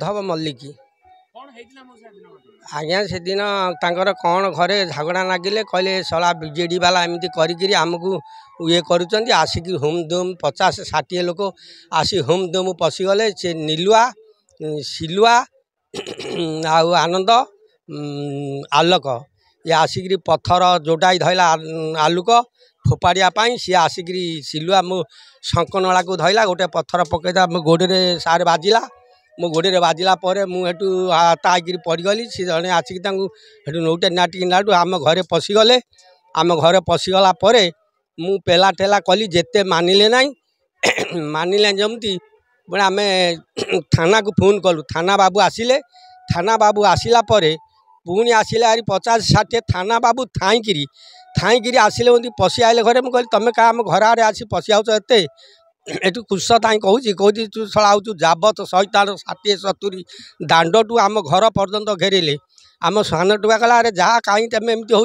माधव मल्लिक आज्ञा से दिन तांकर कौन घरे झगड़ा नागिले कहले सला बीजेडी वाला एमती करी आमको ये करुँच आसिक हुमधुम 50-60 लोक आसी हुमधुम पशिगले से नीलुआ सिलुआ आनंद आलोक ये आसिक पत्थर जोटाई धैला आलुक फोपाड़िया सी आसिक सिलुआ मो शंकनला को धैला गोटे पत्थर पकईदा मो गोड़े सारे बाजिला मो गोड़े बाजिला मुझे ताकि पड़गली सी जड़े आसिक नौटे नाटिक नाटू आम घरे पशिगले आम घरे पशिगला मु पेला ठेला कली जेते मानिले ना मानिले जमती बड़े आम थाना को फोन कलु थाना बाबू आसिले थाना बाबू आसिला पुणी आसिले आरी 50-60 थाना बाबू थाईकिरी आसिले पशि आइले घरे मुझे तुम क्या आम घर आड़े आसी पशि आउच एत एटू कुश ताई कहूँ तू छड़ा जाबत 160-70 दांड टू आम घर पर्यंत घेरिले आम सान टुआ कहला अरे जहाँ कहीं तुम एमती हो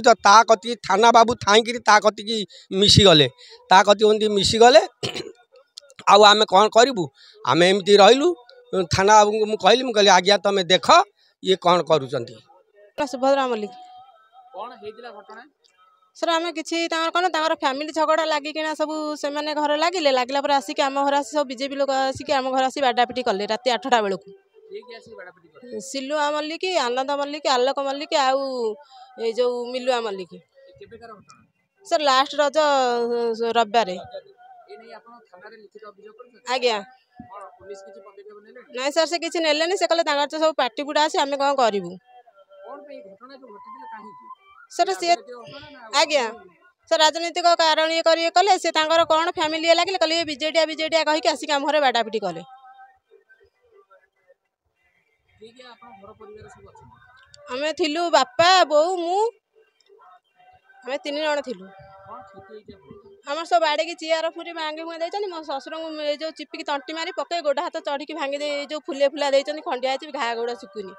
कति थाना बाबू थाईकिरी कति मिसीगले कति मिसीगले आउ आम कौन करूँ आम एमती रहीलु थाना बाबू को कहली आज्ञा तुम देख ये कौन करुँच सुभद्रा मल्लिक सर आम कि कौन फैमिली झगड़ा लगिकिना सब से घर लगिले लगला आसिक आम घर आसी सब बीजेपी लोक आसिक आम घर आसी बाडापिटी कले राति 8टा बेलू सिलुआ मल्लिक आनंद मल्लिक आलोक मल्लिक आउ ये जो मिलुआ मल्लिक सर लास्ट रज रविवार आज्ञा नहीं सर से किसी नेले से कहले तो सब पार्टी गुड़ा आसी आम कौन करूँ सर सी आज्ञा सर राजनीतिक कारण ये कले से कौन फैमिली लगे कहले बीजेडिया कहीकि आसिक आम घर बाडापिटी कले आम थिलु बापा बो मु आम 3 जन थिलु आम सब बाड़े की चेयर फुरी भांगी भुआ देते मो शशुर को जो चिपिकी तंटी मारी पकई गोड़ हाथ चढ़ी भांगी दे जो फुले फुला देते खंडिया घा गोड़ शुकुनी